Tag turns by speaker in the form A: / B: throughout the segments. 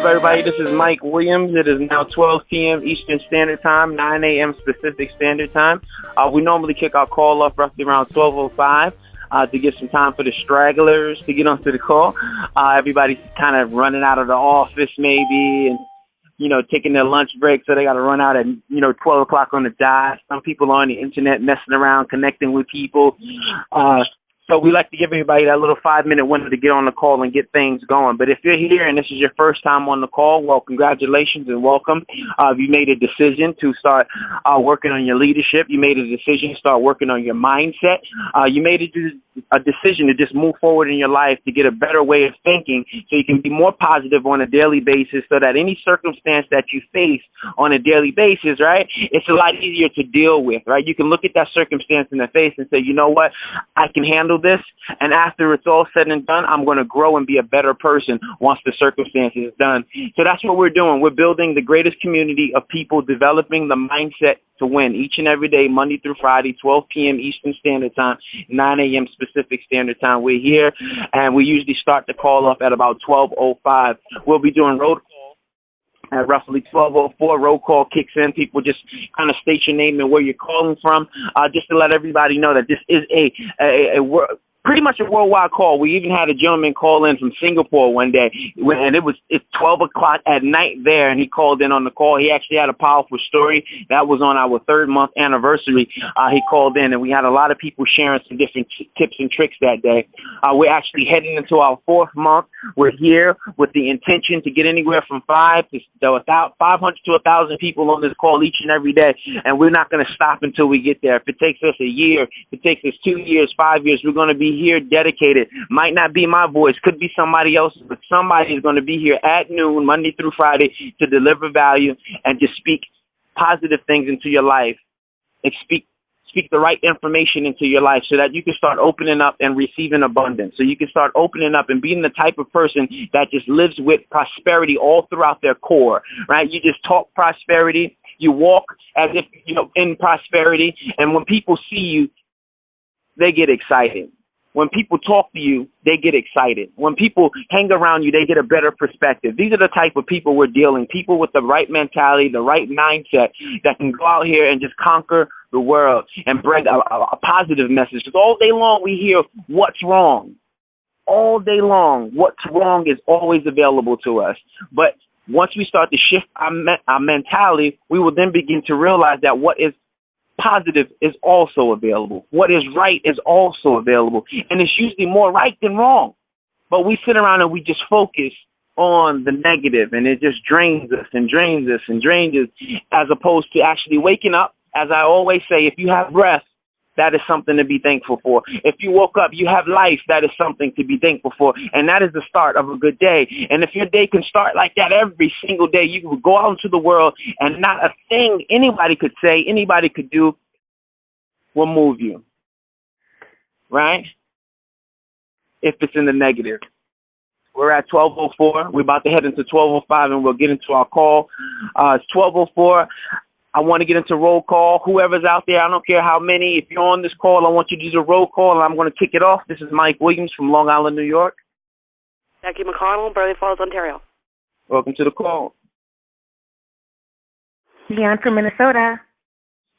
A: everybody? This is Mike Williams. It is now 12 p.m. Eastern Standard Time, 9 a.m. Pacific Standard Time. We normally kick our call off roughly around 12:05 to give some time for the stragglers to get onto the call. Everybody's kind of running out of the office maybe and, taking their lunch break, so they got to run out at, 12 o'clock on the dot. Some people are on the internet messing around, connecting with people. So we like to give everybody that little 5-minute window to get on the call and get things going. But if you're here and this is your first time on the call, well, congratulations and welcome. You made a decision to start working on your leadership. You made a decision to start working on your mindset. You made a decision to just move forward in your life to get a better way of thinking so you can be more positive on a daily basis, so that any circumstance that you face on a daily basis, right, it's a lot easier to deal with, right? You can look at that circumstance in the face and say, you know what, I can handle this, and after it's all said and done, I'm going to grow and be a better person once the circumstance is done. So that's what we're doing. We're building the greatest community of people developing the mindset to win each and every day, Monday through Friday, 12 p.m. Eastern Standard Time, 9 a.m. Pacific Standard Time. We're here, and we usually start the call off at about 12:05. We'll be doing road calls at roughly 12:04. Roll call kicks in. People just kind of state your name and where you're calling from, just to let everybody know that this is pretty much a worldwide call. We even had a gentleman call in from Singapore one day, and it's 12 o'clock at night there, and he called in on the call. He actually had a powerful story. That was on our 3rd-month anniversary. He called in, and we had a lot of people sharing some different tips and tricks that day. We're actually heading into our 4th month. We're here with the intention to get anywhere from 500 to 1,000 people on this call each and every day, and we're not going to stop until we get there. If it takes us a year, if it takes us 2 years, 5 years, we're going to be here dedicated. Might not be my voice, could be somebody else's, but somebody is going to be here at noon, Monday through Friday, to deliver value and just speak positive things into your life. And speak the right information into your life so that you can start opening up and receiving abundance. So you can start opening up and being the type of person that just lives with prosperity all throughout their core, right? You just talk prosperity. You walk as if, in prosperity. And when people see you, they get excited. When people talk to you, they get excited. When people hang around you, they get a better perspective. These are the type of people we're dealing, people with the right mentality, the right mindset that can go out here and just conquer the world and bring a positive message. Because all day long we hear what's wrong. All day long, what's wrong is always available to us. But once we start to shift our mentality, we will then begin to realize that what is positive is also available. What is right is also available. And it's usually more right than wrong. But we sit around and we just focus on the negative, and it just drains us and drains us and drains us, as opposed to actually waking up. As I always say, if you have breath, that is something to be thankful for. If you woke up, you have life, that is something to be thankful for. And that is the start of a good day. And if your day can start like that every single day, you can go out into the world and not a thing anybody could say, anybody could do will move you. Right? If it's in the negative. We're at 12:04. We're about to head into 12:05, and we'll get into our call. It's 12:04. I want to get into roll call. Whoever's out there, I don't care how many. If you're on this call, I want you to do a roll call, and I'm going to kick it off. This is Mike Williams from Long Island, New York.
B: Jackie McConnell, Burley Falls, Ontario.
A: Welcome to the call.
C: Leon from Minnesota.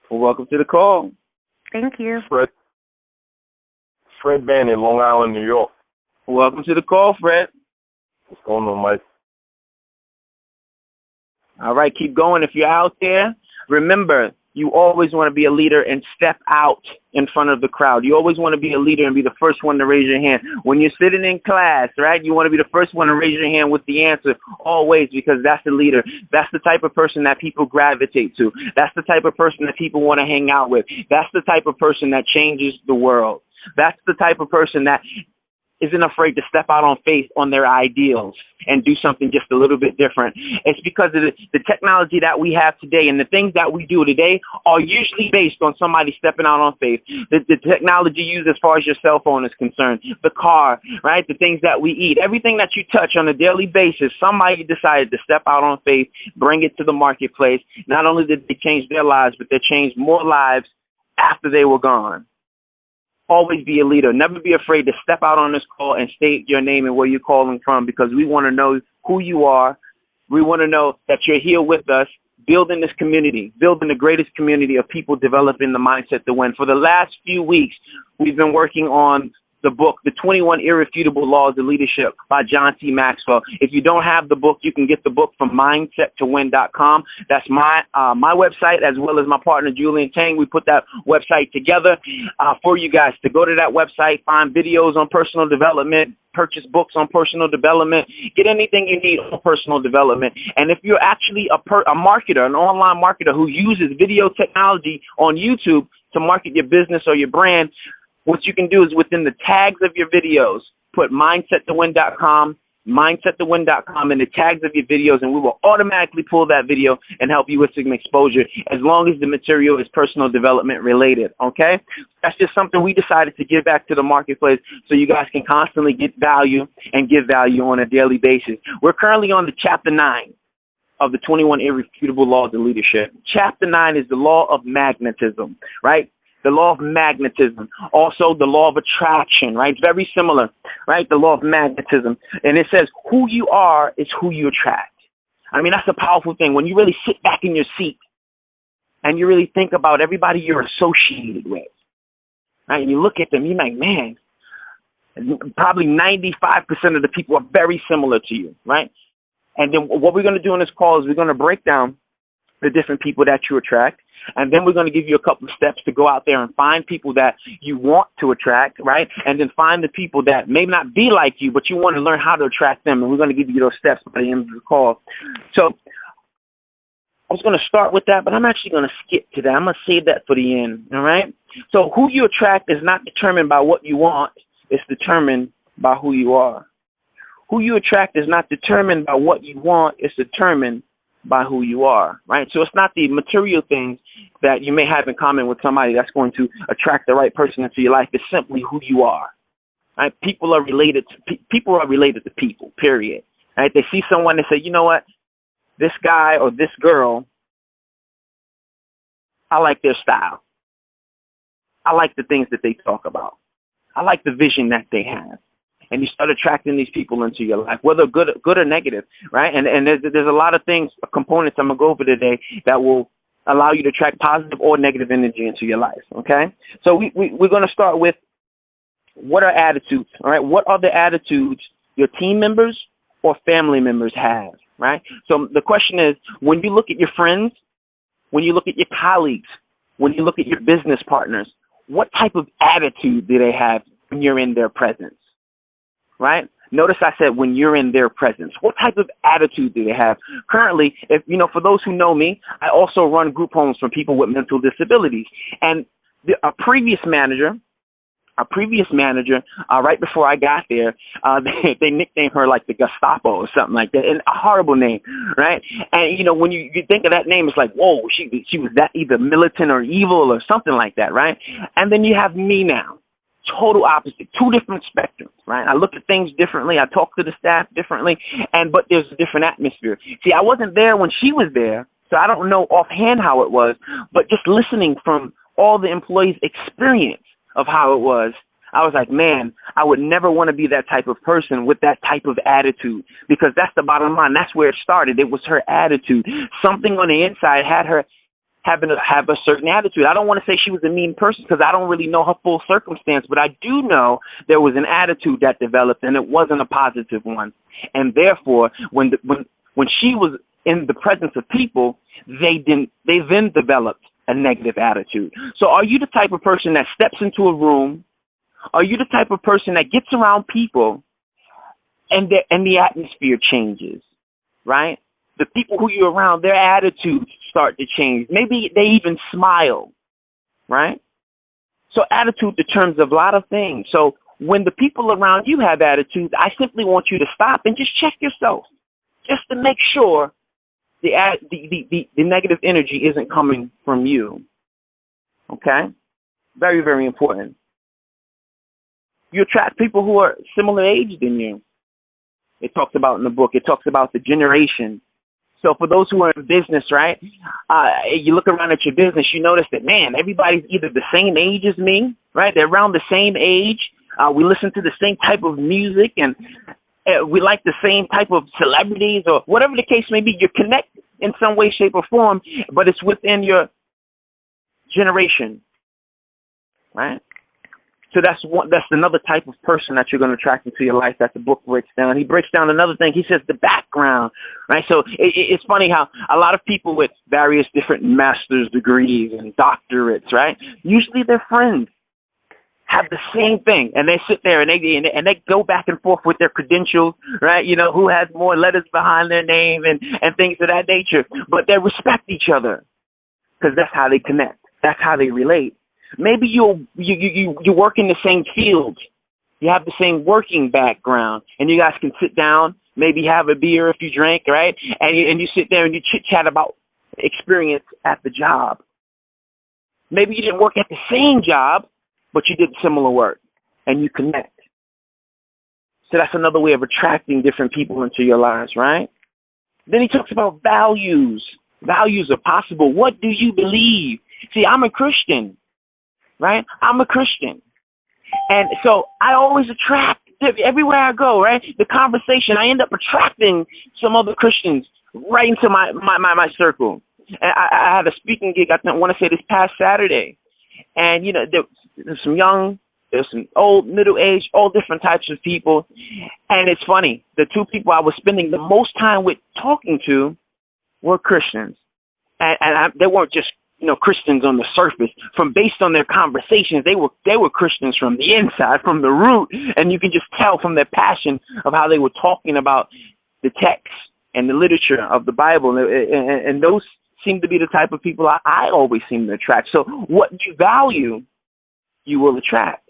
A: Well, welcome to the call.
C: Thank you.
D: Fred Bannon, Long Island, New York.
A: Welcome to the call, Fred.
D: What's going on, Mike?
A: All right, keep going. If you're out there, remember, you always want to be a leader and step out in front of the crowd. You always want to be a leader and be the first one to raise your hand. When you're sitting in class, right, you want to be the first one to raise your hand with the answer, always, because that's the leader. That's the type of person that people gravitate to. That's the type of person that people want to hang out with. That's the type of person that changes the world. That's the type of person that isn't afraid to step out on faith on their ideals and do something just a little bit different. It's because of the technology that we have today, and the things that we do today are usually based on somebody stepping out on faith. The technology used as far as your cell phone is concerned, the car, right, the things that we eat, everything that you touch on a daily basis, somebody decided to step out on faith, bring it to the marketplace. Not only did they change their lives, but they changed more lives after they were gone. Always be a leader. Never be afraid to step out on this call and state your name and where you're calling from, because we want to know who you are We want to know that you're here with us, building this community, building the greatest community of people developing the mindset to win. For the last few weeks, we've been working on the book, The 21 Irrefutable Laws of Leadership by John C. Maxwell. If you don't have the book, you can get the book from mindsettowin.com. That's my website, as well as my partner, Julian Tang. We put that website together for you guys to go to that website, find videos on personal development, purchase books on personal development, get anything you need on personal development. And if you're actually a marketer, an online marketer who uses video technology on YouTube to market your business or your brand, what you can do is within the tags of your videos, put mindsettowin.com, mindsettowin.com in the tags of your videos, and we will automatically pull that video and help you with some exposure as long as the material is personal development related, okay? That's just something we decided to give back to the marketplace so you guys can constantly get value and give value on a daily basis. We're currently on the Chapter 9 of the 21 Irrefutable Laws of Leadership. Chapter 9 is the law of magnetism, right? The law of magnetism. Also, the law of attraction, right? It's very similar, right? The law of magnetism. And it says, who you are is who you attract. I mean, that's a powerful thing. When you really sit back in your seat and you really think about everybody you're associated with, right? And you look at them, you're like, man, probably 95% of the people are very similar to you, right? And then what we're going to do in this call is we're going to break down the different people that you attract. And then we're going to give you a couple of steps to go out there and find people that you want to attract, right? And then find the people that may not be like you, but you want to learn how to attract them. And we're going to give you those steps by the end of the call. So I was going to start with that, but I'm actually going to skip to that. I'm going to save that for the end, all right? So who you attract is not determined by what you want. It's determined by who you are. Who you attract is not determined by what you want. It's determined by who you are, right? So it's not the material things that you may have in common with somebody that's going to attract the right person into your life. It's simply who you are, right? People are related to people, period, right? They see someone and say, you know what, this guy or this girl, I like their style. I like the things that they talk about. I like the vision that they have. And you start attracting these people into your life, whether good or negative, right? And there's a lot of things, components I'm going to go over today that will allow you to attract positive or negative energy into your life, okay? So we're going to start with, what are attitudes, all right? What are the attitudes your team members or family members have, right? So the question is, when you look at your friends, when you look at your colleagues, when you look at your business partners, what type of attitude do they have when you're in their presence? Right? Notice I said when you're in their presence. What type of attitude do they have? Currently, for those who know me, I also run group homes for people with mental disabilities. And a previous manager, right before I got there, they nicknamed her like the Gestapo or something like that, and a horrible name, right? And when you think of that name, it's like, whoa, she was that either militant or evil or something like that, right? And then you have me now. Total opposite, two different spectrums, right? I look at things differently. I talk to the staff differently, but there's a different atmosphere. See, I wasn't there when she was there, so I don't know offhand how it was, but just listening from all the employees' experience of how it was, I was like, man, I would never want to be that type of person with that type of attitude, because that's the bottom line. That's where it started. It was her attitude. Something on the inside had her have a certain attitude. I don't want to say she was a mean person because I don't really know her full circumstance, but I do know there was an attitude that developed, and it wasn't a positive one. And therefore, when she was in the presence of people, they then developed a negative attitude. So are you the type of person that steps into a room? Are you the type of person that gets around people and the atmosphere changes, right? The people who you're around, their attitudes start to change. Maybe they even smile, right? So attitude determines a lot of things. So when the people around you have attitudes, I simply want you to stop and just check yourself, just to make sure the negative energy isn't coming from you. Okay? Very, very important. You attract people who are similar age than you. It talks about in the book. It talks about the generation. So for those who are in business, right, you look around at your business, you notice that, man, everybody's either the same age as me, right? They're around the same age. We listen to the same type of music, and we like the same type of celebrities or whatever the case may be. You connect in some way, shape, or form, but it's within your generation, right? So that's another type of person that you're going to attract into your life that the book breaks down. He breaks down another thing. He says the background, right? So it's funny how a lot of people with various different master's degrees and doctorates, right? Usually they're friends, have the same thing, and they sit there and they go back and forth with their credentials, right? You know, who has more letters behind their name and things of that nature. But they respect each other because that's how they connect. That's how they relate. Maybe you work in the same field. You have the same working background, and you guys can sit down, maybe have a beer if you drink, right? And you sit there and you chit-chat about experience at the job. Maybe you didn't work at the same job, but you did similar work, and you connect. So that's another way of attracting different people into your lives, right? Then he talks about values. Values are possible. What do you believe? See, I'm a Christian, right? I'm a Christian. And so I always attract, everywhere I go, right? The conversation, I end up attracting some other Christians right into my circle. And I had a speaking gig, I want to say this past Saturday. And, you know, there's some young, there's some old, middle-aged, all different types of people. And it's funny, the two people I was spending the most time with talking to were Christians. And they weren't just, you know, Christians on the surface. From based on their conversations, they were Christians from the inside, from the root. And you can just tell from their passion of how they were talking about the text and the literature of the Bible. And those seem to be the type of people I always seem to attract. So what you value, you will attract.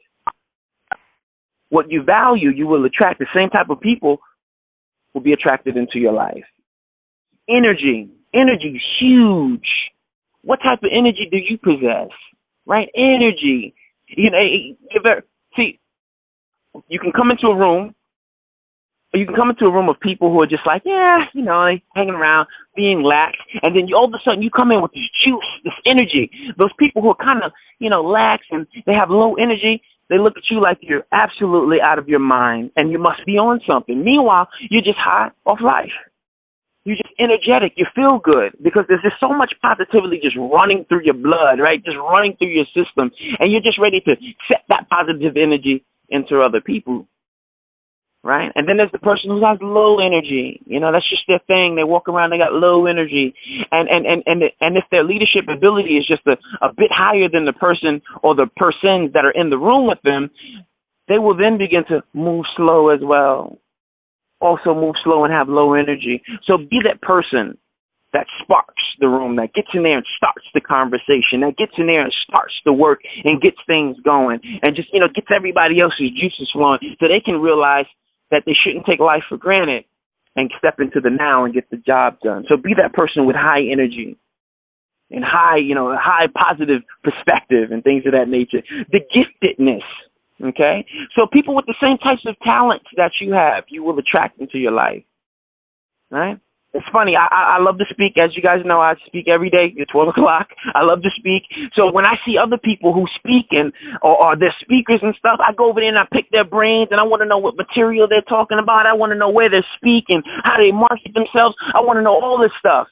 A: What you value, you will attract. The same type of people will be attracted into your life. Energy. Energy is huge. What type of energy do you possess? Right? Energy. You know, see, you can come into a room, or you can come into a room of people who are just like, yeah, you know, they hanging around, being lax, and then all of a sudden you come in with this juice, this energy. Those people who are kind of, you know, lax and they have low energy, they look at you like you're absolutely out of your mind and you must be on something. Meanwhile, you're just high off life. You're just energetic. You feel good because there's just so much positivity just running through your blood, right? Just running through your system. And you're just ready to set that positive energy into other people, right? And then there's the person who has low energy. You know, that's just their thing. They walk around, they got low energy. And if their leadership ability is just a bit higher than the person or the persons that are in the room with them, they will then begin to move slow as well. Also move slow and have low energy. So be that person that sparks the room, that gets in there and starts the conversation, that gets in there and starts the work and gets things going and just, you know, gets everybody else's juices flowing so they can realize that they shouldn't take life for granted and step into the now and get the job done. So be that person with high energy and high positive perspective and things of that nature. The giftedness. Okay? So people with the same types of talents that you have, you will attract into your life. Right? It's funny. I love to speak. As you guys know, I speak every day at 12 o'clock. I love to speak. So when I see other people who speak or they're speakers and stuff, I go over there and I pick their brains and I want to know what material they're talking about. I want to know where they're speaking, how they market themselves. I want to know all this stuff.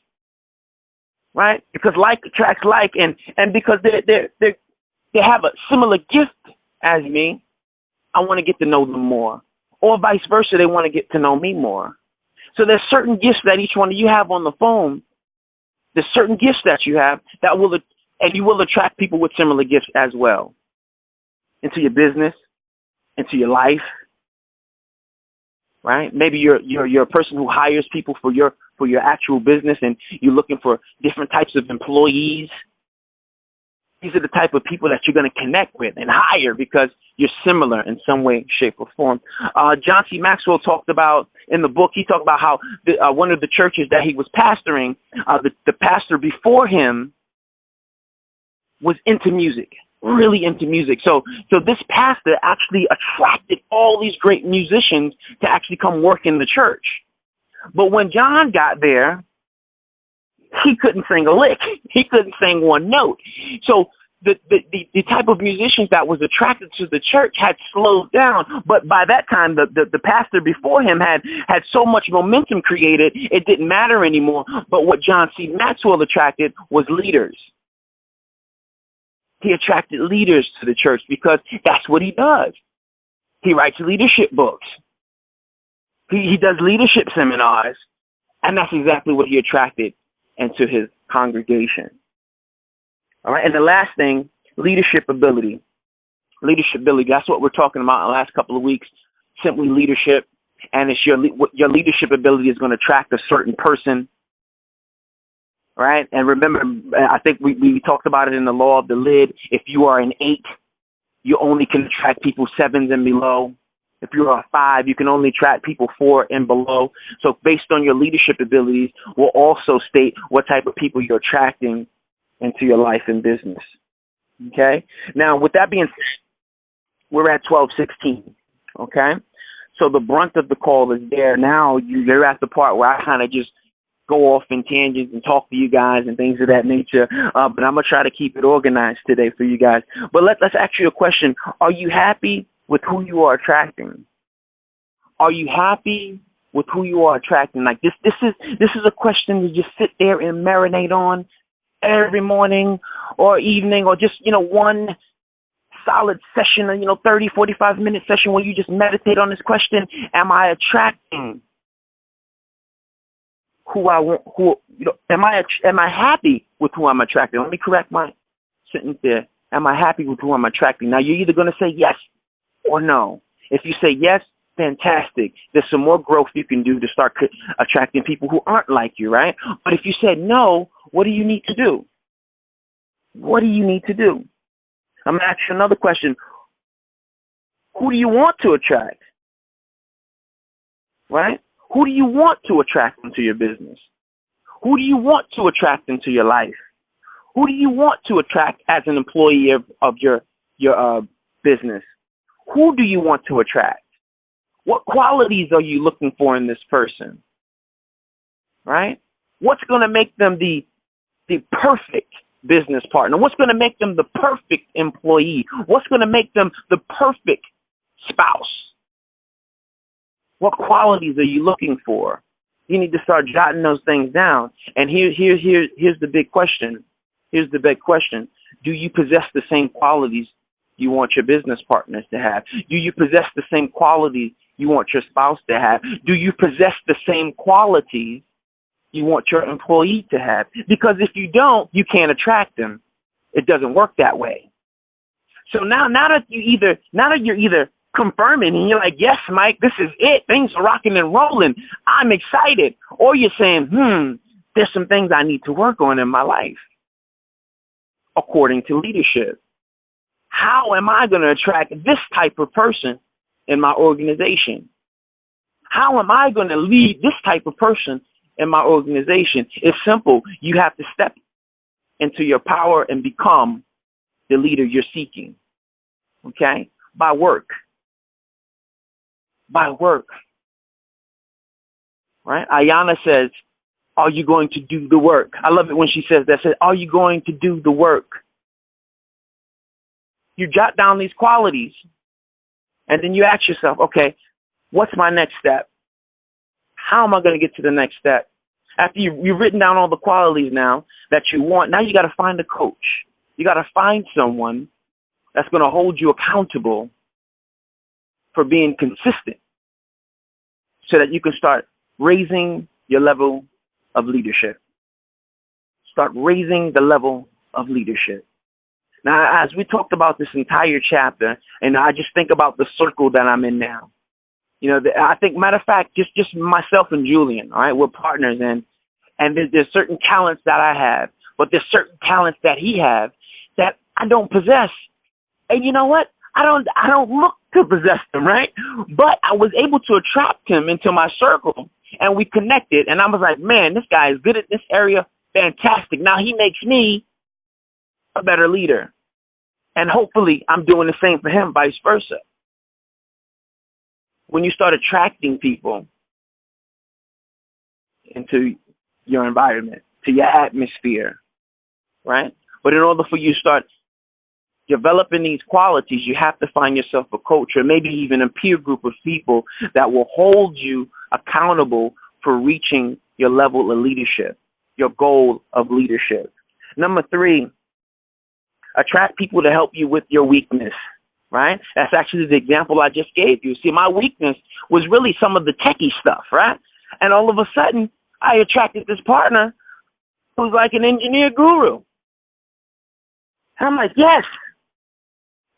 A: Right? Because like attracts like and because they have a similar gift as me, I want to get to know them more. Or vice versa, they want to get to know me more. So there's certain gifts that each one of you have on the phone. There's certain gifts that you have and you will attract people with similar gifts as well into your business, into your life. Right? Maybe you're a person who hires people for your actual business and you're looking for different types of employees. These are the type of people that you're going to connect with and hire because you're similar in some way, shape, or form. John C. Maxwell talked about, in the book, he talked about how one of the churches that he was pastoring, the pastor before him was into music, really into music. So this pastor actually attracted all these great musicians to actually come work in the church. But when John got there, he couldn't sing a lick. He couldn't sing one note. So the type of musicians that was attracted to the church had slowed down. But by that time, the pastor before him had so much momentum created, it didn't matter anymore. But what John C. Maxwell attracted was leaders. He attracted leaders to the church because that's what he does. He writes leadership books. He does leadership seminars. And that's exactly what he attracted into his congregation. All right. And the last thing, leadership ability. Leadership ability. That's what we're talking about in the last couple of weeks. Simply leadership. And it's your leadership ability is going to attract a certain person. Right. And remember, I think we talked about it in the law of the lid. If you are an 8, you only can attract people 7s and below. If you're a 5, you can only attract people 4 and below. So based on your leadership abilities will also state what type of people you're attracting into your life and business. Okay? Now, with that being said, we're at 12:16. Okay? So the brunt of the call is there. Now you're at the part where I kind of just go off in tangents and talk to you guys and things of that nature. But I'm going to try to keep it organized today for you guys. But let's ask you a question. Are you happy with who you are attracting? Are you happy with who you are attracting? Like this is a question you just sit there and marinate on every morning or evening, or just, one solid session, 30, 45-minute session where you just meditate on this question. Am I attracting who I want? Am I happy with who I'm attracting? Let me correct my sentence there. Am I happy with who I'm attracting? Now, you're either going to say yes or no. If you say yes, fantastic. There's some more growth you can do to start attracting people who aren't like you, right? But if you said no, what do you need to do? What do you need to do? I'm going to ask you another question. Who do you want to attract? Right? Who do you want to attract into your business? Who do you want to attract into your life? Who do you want to attract as an employee of your business? Who do you want to attract? What qualities are you looking for in this person? Right? What's going to make them the perfect business partner? What's going to make them the perfect employee? What's going to make them the perfect spouse? What qualities are you looking for? You need to start jotting those things down. And here's the big question. Here's the big question. Do you possess the same qualities you want your business partners to have? Do you possess the same qualities you want your spouse to have? Do you possess the same qualities you want your employee to have? Because if you don't, you can't attract them. It doesn't work that way. So now that you're either confirming and you're like, yes, Mike, this is it. Things are rocking and rolling. I'm excited. Or you're saying, there's some things I need to work on in my life. According to leadership. How am I going to attract this type of person in my organization? How am I going to lead this type of person in my organization? It's simple. You have to step into your power and become the leader you're seeking. Okay? By work. By work. Right? Ayana says, are you going to do the work? I love it when she says that. Says, are you going to do the work? You jot down these qualities, and then you ask yourself, okay, what's my next step? How am I going to get to the next step? After you've written down all the qualities now that you want, now you got to find a coach. You got to find someone that's going to hold you accountable for being consistent so that you can start raising your level of leadership. Start raising the level of leadership. Now, as we talked about this entire chapter, and I just think about the circle that I'm in now. I think, matter of fact, just myself and Julian, all right, we're partners, and there's certain talents that I have, but there's certain talents that he has that I don't possess. And you know what? I don't look to possess them, right? But I was able to attract him into my circle, and we connected, and I was like, man, this guy is good at this area, fantastic. Now he makes me a better leader. And hopefully I'm doing the same for him, vice versa. When you start attracting people into your environment, to your atmosphere, right? But in order for you to start developing these qualities, you have to find yourself a coach or maybe even a peer group of people that will hold you accountable for reaching your level of leadership, your goal of leadership. Number 3, attract people to help you with your weakness, right? That's actually the example I just gave you. See, my weakness was really some of the techie stuff, right? And all of a sudden, I attracted this partner who's like an engineer guru. And I'm like, yes,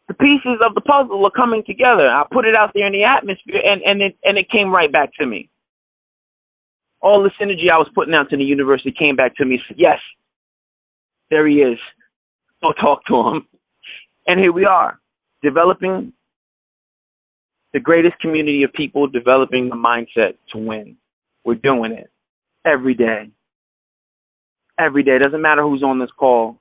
A: the pieces of the puzzle are coming together. I put it out there in the atmosphere, and it came right back to me. All this energy I was putting out to the universe, it came back to me and said, yes, there he is. Go talk to him. And here we are, developing the greatest community of people, developing the mindset to win. We're doing it every day. Every day. It doesn't matter who's on this call.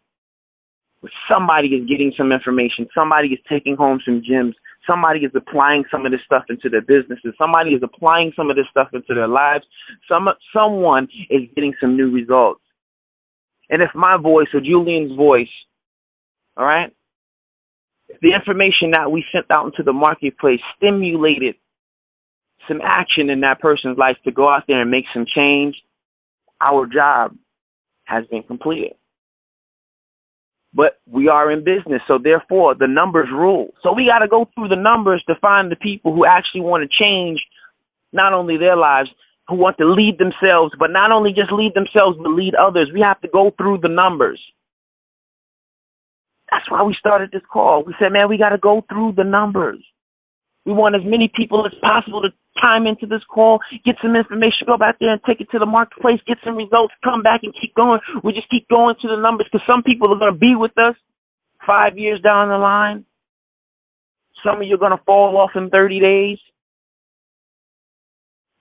A: But somebody is getting some information. Somebody is taking home some gems. Somebody is applying some of this stuff into their businesses. Somebody is applying some of this stuff into their lives. Someone is getting some new results. And if my voice or Julian's voice, all right, if the information that we sent out into the marketplace stimulated some action in that person's life to go out there and make some change, our job has been completed. But we are in business, so therefore the numbers rule. So we got to go through the numbers to find the people who actually want to change not only their lives, who want to lead themselves, but not only just lead themselves, but lead others. We have to go through the numbers. That's why we started this call. We said, man, we got to go through the numbers. We want as many people as possible to time into this call, get some information, go back there and take it to the marketplace, get some results, come back and keep going. We just keep going to the numbers because some people are going to be with us 5 years down the line. Some of you are going to fall off in 30 days.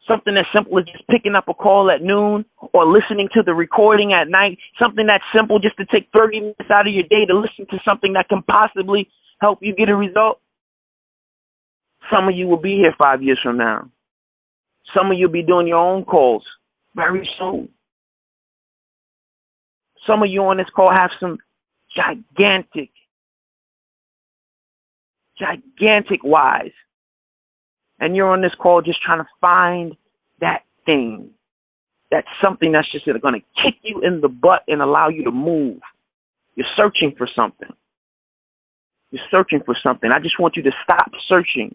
A: Something as simple as just picking up a call at noon or listening to the recording at night. Something that's simple just to take 30 minutes out of your day to listen to something that can possibly help you get a result. Some of you will be here 5 years from now. Some of you will be doing your own calls very soon. Some of you on this call have some gigantic whys. And you're on this call just trying to find that thing. That's something that's just going to kick you in the butt and allow you to move. You're searching for something. You're searching for something. I just want you to stop searching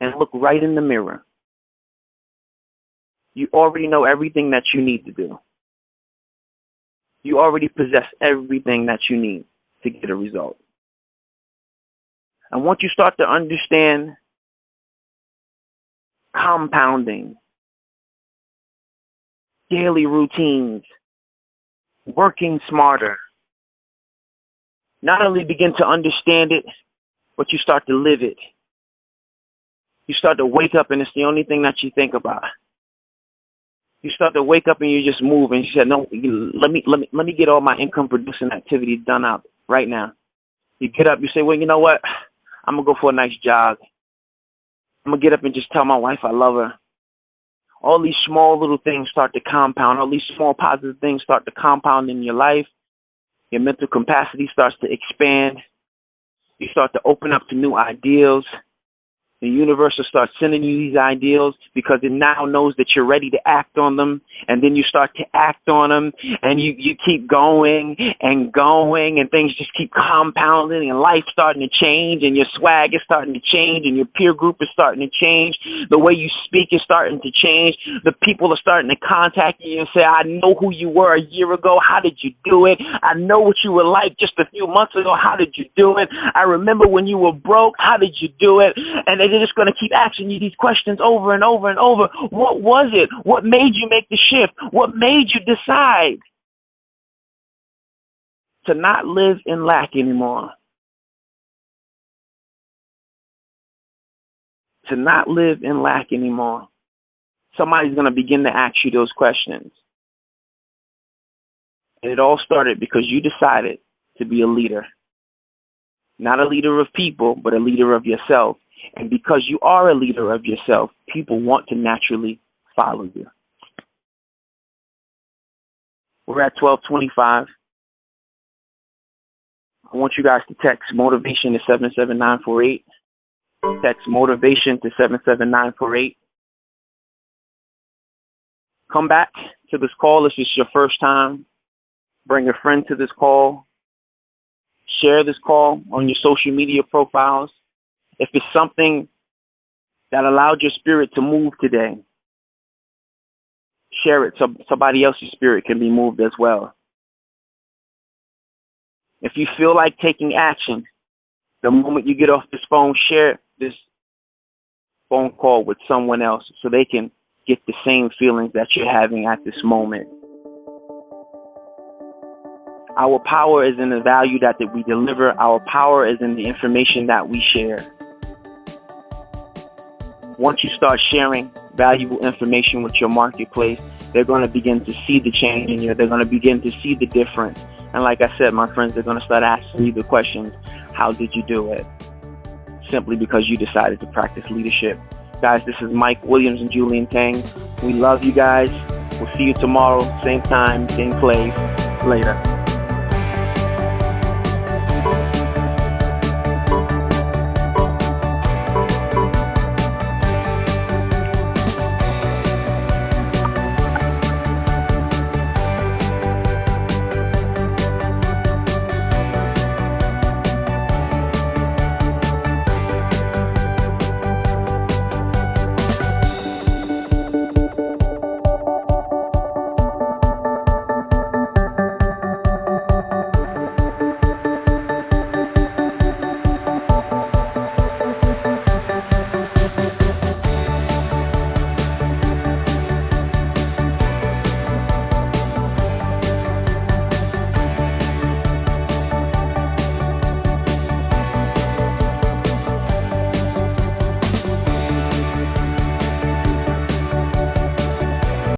A: and look right in the mirror. You already know everything that you need to do. You already possess everything that you need to get a result. And once you start to understand compounding, daily routines, working smarter, not only begin to understand it, but you start to live it. You start to wake up and it's the only thing that you think about. You start to wake up and you just move and you said, no, let me get all my income producing activities done out right now. You get up, you say, well, you know what? I'm going to go for a nice jog. I'm going to get up and just tell my wife I love her. All these small little things start to compound. All these small positive things start to compound in your life. Your mental capacity starts to expand. You start to open up to new ideals. The universe will start sending you these ideals because it now knows that you're ready to act on them. And then you start to act on them and you keep going and going and things just keep compounding and life's starting to change and your swag is starting to change and your peer group is starting to change. The way you speak is starting to change. The people are starting to contact you and say, I know who you were a year ago. How did you do it? I know what you were like just a few months ago. How did you do it? I remember when you were broke. How did you do it? And they're just going to keep asking you these questions over and over and over. What was it? What made you make the shift? What made you decide to not live in lack anymore? To not live in lack anymore. Somebody's going to begin to ask you those questions. And it all started because you decided to be a leader. Not a leader of people, but a leader of yourself. And because you are a leader of yourself, people want to naturally follow you. We're at 12:25. I want you guys to text motivation to 77948. Text motivation to 77948. Come back to this call if it's your first time. Bring a friend to this call. Share this call on your social media profiles. If it's something that allowed your spirit to move today, share it so somebody else's spirit can be moved as well. If you feel like taking action, the moment you get off this phone, share this phone call with someone else so they can get the same feelings that you're having at this moment. Our power is in the value that we deliver. Our power is in the information that we share. Once you start sharing valuable information with your marketplace, they're going to begin to see the change in you. They're going to begin to see the difference. And like I said, my friends, they're going to start asking you the questions, how did you do it? Simply because you decided to practice leadership. Guys, this is Mike Williams and Julian Tang. We love you guys. We'll see you tomorrow, same time, same place. Later.